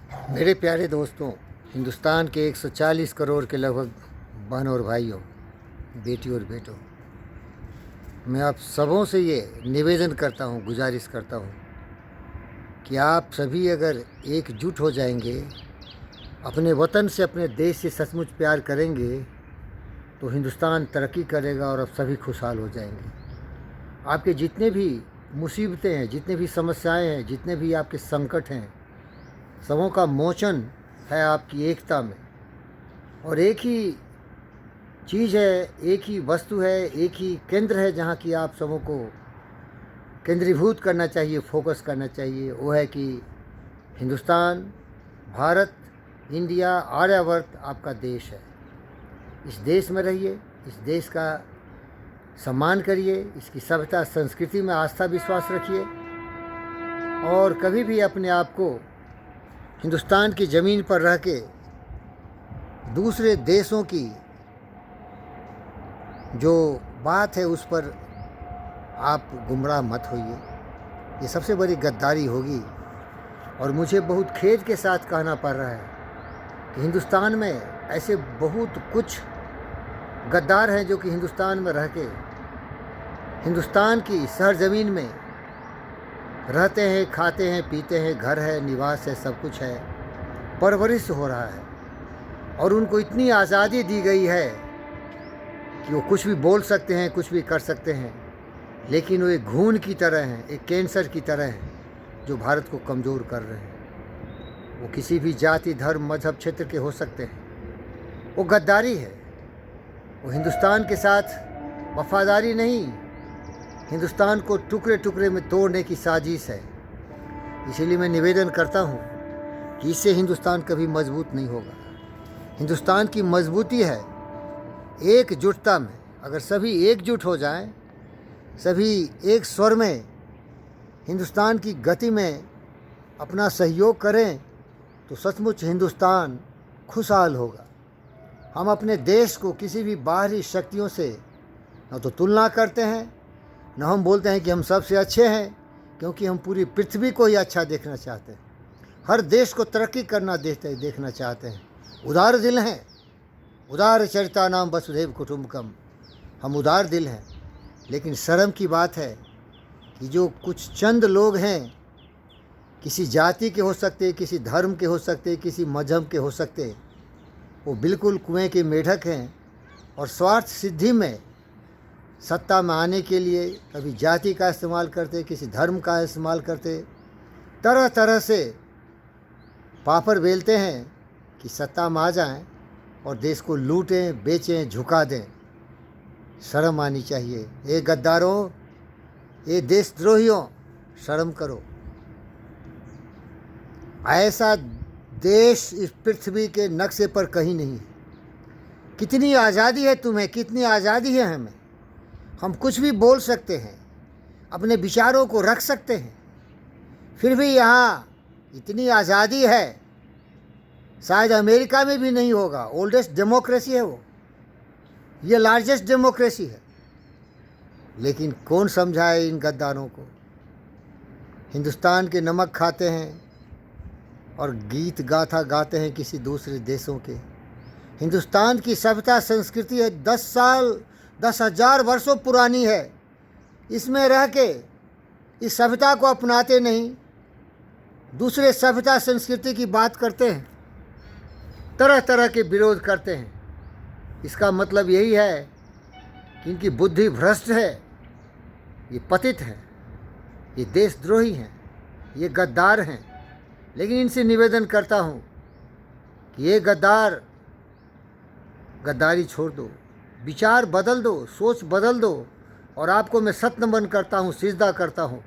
मेरे प्यारे दोस्तों, हिंदुस्तान के 140 करोड़ के लगभग बहन और भाइयों, बेटी और बेटों, मैं आप सबों से ये निवेदन करता हूँ, गुजारिश करता हूँ कि आप सभी अगर एकजुट हो जाएंगे, अपने वतन से, अपने देश से सचमुच प्यार करेंगे तो हिंदुस्तान तरक्की करेगा और आप सभी खुशहाल हो जाएंगे। आपके जितने भी मुसीबतें हैं, जितने भी समस्याएं हैं, जितने भी आपके संकट हैं, सबों का मोचन है आपकी एकता में। और एक ही चीज़ है, एक ही वस्तु है, एक ही केंद्र है जहाँ की आप सबों को केंद्रीभूत करना चाहिए, फोकस करना चाहिए। वो है कि हिंदुस्तान, भारत, इंडिया, आर्यावर्त आपका देश है। इस देश में रहिए, इस देश का सम्मान करिए, इसकी सभ्यता संस्कृति में आस्था विश्वास रखिए और कभी भी अपने आप को हिंदुस्तान की ज़मीन पर रह के दूसरे देशों की जो बात है उस पर आप गुमराह मत होइए। ये सबसे बड़ी गद्दारी होगी। और मुझे बहुत खेद के साथ कहना पड़ रहा है कि हिंदुस्तान में ऐसे बहुत कुछ गद्दार हैं जो कि हिंदुस्तान में रह के हिंदुस्तान की सरजमीन में रहते हैं, खाते हैं, पीते हैं, घर है, निवास है, सब कुछ है, परवरिश हो रहा है और उनको इतनी आज़ादी दी गई है कि वो कुछ भी बोल सकते हैं, कुछ भी कर सकते हैं, लेकिन वो एक घून की तरह हैं, एक कैंसर की तरह हैं जो भारत को कमज़ोर कर रहे हैं। वो किसी भी जाति, धर्म, मजहब, क्षेत्र के हो सकते हैं। वो गद्दारी है, वो हिंदुस्तान के साथ वफादारी नहीं, हिंदुस्तान को टुकड़े टुकड़े में तोड़ने की साजिश है। इसीलिए मैं निवेदन करता हूँ कि इससे हिंदुस्तान कभी मजबूत नहीं होगा। हिंदुस्तान की मजबूती है एकजुटता में। अगर सभी एकजुट हो जाएं, सभी एक स्वर में हिंदुस्तान की गति में अपना सहयोग करें तो सचमुच हिंदुस्तान खुशहाल होगा। हम अपने देश को किसी भी बाहरी शक्तियों से न तो तुलना करते हैं, न हम बोलते हैं कि हम सबसे अच्छे हैं, क्योंकि हम पूरी पृथ्वी को ही अच्छा देखना चाहते हैं। हर देश को तरक्की करना देखना चाहते हैं। उदार दिल हैं, उदार चरिता नाम वसुधैव कुटुंबकम। हम उदार दिल हैं, लेकिन शर्म की बात है कि जो कुछ चंद लोग हैं, किसी जाति के हो सकते, किसी धर्म के हो सकते, किसी मजहब के हो सकते, वो बिल्कुल कुएं के मेढक हैं और स्वार्थ सिद्धि में सत्ता में आने के लिए कभी जाति का इस्तेमाल करते, किसी धर्म का इस्तेमाल करते, तरह तरह से पापड़ बेलते हैं कि सत्ता में आ जाएं और देश को लूटें, बेचें, झुका दें। शर्म आनी चाहिए। ये गद्दारों, ये देशद्रोहियों, शर्म करो। ऐसा देश इस पृथ्वी के नक्शे पर कहीं नहीं है। कितनी आज़ादी है तुम्हें, कितनी आज़ादी है हमें। हम कुछ भी बोल सकते हैं, अपने विचारों को रख सकते हैं, फिर भी यहाँ इतनी आज़ादी है, शायद अमेरिका में भी नहीं होगा। ओल्डेस्ट डेमोक्रेसी है वो, ये लार्जेस्ट डेमोक्रेसी है। लेकिन कौन समझाए इन गद्दारों को। हिंदुस्तान के नमक खाते हैं और गीत गाथा गाते हैं किसी दूसरे देशों के। हिंदुस्तान की सभ्यता संस्कृति है 10,000 वर्षों पुरानी है। इसमें रह के इस सभ्यता को अपनाते नहीं, दूसरे सभ्यता संस्कृति की बात करते हैं, तरह तरह के विरोध करते हैं। इसका मतलब यही है कि इनकी बुद्धि भ्रष्ट है, ये पतित हैं, ये देशद्रोही हैं, ये गद्दार हैं। लेकिन इनसे निवेदन करता हूँ कि ये गद्दारी छोड़ दो, विचार बदल दो, सोच बदल दो। और आपको मैं सत नमन करता हूँ, सिजदा करता हूँ,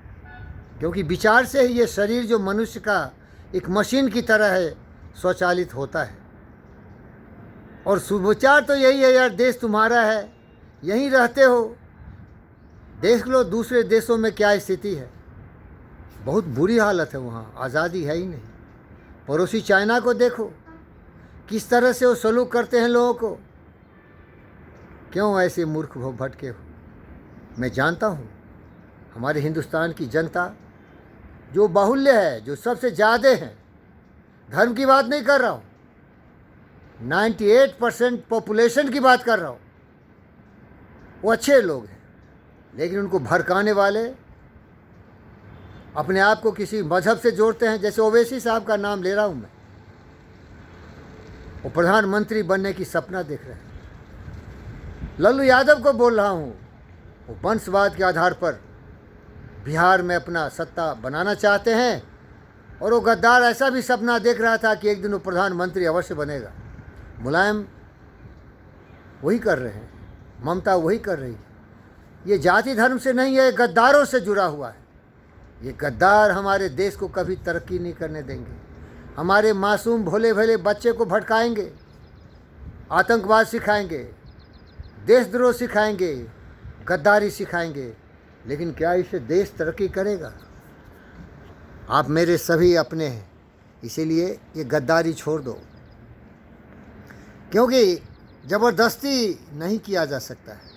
क्योंकि विचार से ही ये शरीर जो मनुष्य का एक मशीन की तरह है, स्वचालित होता है। और सुविचार तो यही है यार, देश तुम्हारा है, यहीं रहते हो। देख लो दूसरे देशों में क्या स्थिति है, बहुत बुरी हालत है, वहाँ आज़ादी है ही नहीं। पड़ोसी चाइना को देखो, किस तरह से वो सलूक करते हैं लोगों को। क्यों ऐसे मूर्ख हो, भटके हो। मैं जानता हूँ हमारे हिंदुस्तान की जनता जो बाहुल्य है, जो सबसे ज़्यादा है, धर्म की बात नहीं कर रहा हूँ, 98% पॉपुलेशन की बात कर रहा हूँ। वो अच्छे लोग हैं, लेकिन उनको भड़काने वाले अपने आप को किसी मजहब से जोड़ते हैं। जैसे ओवैसी साहब का नाम ले रहा हूँ मैं, वो प्रधानमंत्री बनने की सपना देख रहे हैं। लल्लू यादव को बोल रहा हूँ, वो वंशवाद के आधार पर बिहार में अपना सत्ता बनाना चाहते हैं, और वो गद्दार ऐसा भी सपना देख रहा था कि एक दिन वो प्रधानमंत्री अवश्य बनेगा। मुलायम वही कर रहे हैं, ममता वही कर रही है। ये जाति धर्म से नहीं है, गद्दारों से जुड़ा हुआ है। ये गद्दार हमारे देश को कभी तरक्की नहीं करने देंगे। हमारे मासूम भोले भले बच्चे को भटकाएंगे, आतंकवाद सिखाएंगे, देशद्रोह सिखाएंगे, गद्दारी सिखाएंगे, लेकिन क्या इससे देश तरक्की करेगा? आप मेरे सभी अपने हैं, इसीलिए ये गद्दारी छोड़ दो, क्योंकि ज़बरदस्ती नहीं किया जा सकता है।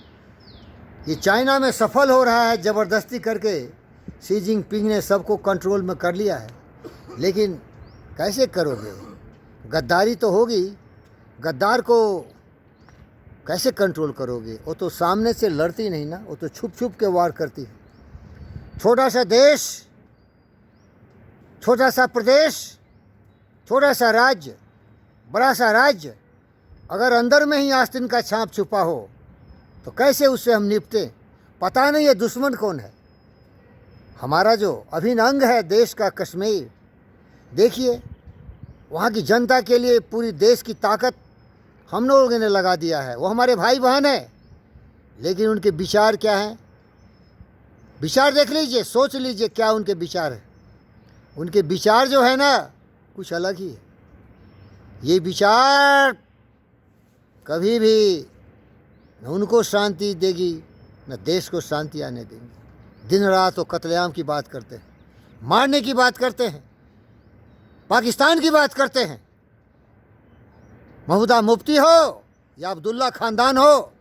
ये चाइना में सफल हो रहा है, ज़बरदस्ती करके शी जिनपिंग ने सबको कंट्रोल में कर लिया है। लेकिन कैसे करोगे? गद्दारी तो होगी, गद्दार को कैसे कंट्रोल करोगे? वो तो सामने से लड़ती नहीं ना, वो तो छुप छुप के वार करती है। छोटा सा देश, छोटा सा प्रदेश, छोटा सा राज्य, बड़ा सा राज्य, अगर अंदर में ही आस्तीन का छाप छुपा हो तो कैसे उससे हम निपटें? पता नहीं है दुश्मन कौन है। हमारा जो अभिन्न अंग है देश का कश्मीर, देखिए वहाँ की जनता के लिए पूरी देश की ताकत हम लोगों ने लगा दिया है। वो हमारे भाई बहन हैं, लेकिन उनके विचार क्या हैं? विचार देख लीजिए, सोच लीजिए क्या उनके विचार है। उनके विचार जो है ना, कुछ अलग ही है। ये विचार कभी भी न उनको शांति देगी, न देश को शांति आने देंगी। दिन रात वो कत्लेआम की बात करते हैं, मारने की बात करते हैं, पाकिस्तान की बात करते हैं। महमूदा मुफ्ती हो या अब्दुल्ला ख़ानदान हो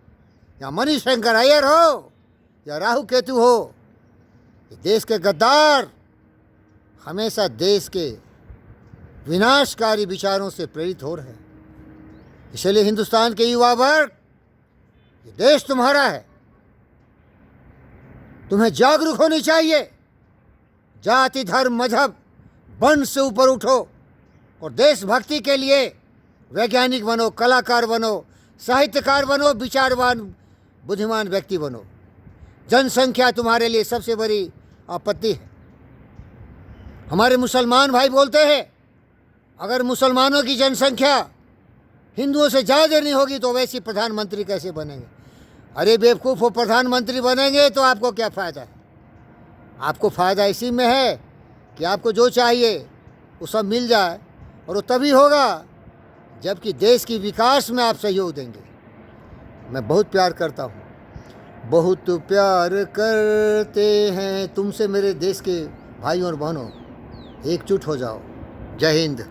या मणिशंकर अय्यर हो या राहु केतु हो, ये देश के गद्दार हमेशा देश के विनाशकारी विचारों से प्रेरित हो रहे हैं। इसलिए हिंदुस्तान के युवा वर्ग, ये देश तुम्हारा है, तुम्हें जागरूक होनी चाहिए। जाति धर्म मजहब वंश से ऊपर उठो और देशभक्ति के लिए वैज्ञानिक बनो, कलाकार बनो, साहित्यकार बनो, विचारवान बुद्धिमान व्यक्ति बनो। जनसंख्या तुम्हारे लिए सबसे बड़ी आपत्ति है। हमारे मुसलमान भाई बोलते हैं, अगर मुसलमानों की जनसंख्या हिंदुओं से ज़्यादा नहीं होगी तो वैसे प्रधानमंत्री कैसे बनेंगे? अरे बेवकूफ़, वो प्रधानमंत्री बनेंगे तो आपको क्या फ़ायदा है? आपको फ़ायदा इसी में है कि आपको जो चाहिए वो सब मिल जाए, और वो तभी होगा जबकि देश की विकास में आप सहयोग देंगे। मैं बहुत प्यार करता हूँ, बहुत प्यार करते हैं तुमसे मेरे देश के भाइयों और बहनों। एकजुट हो जाओ। जय हिंद।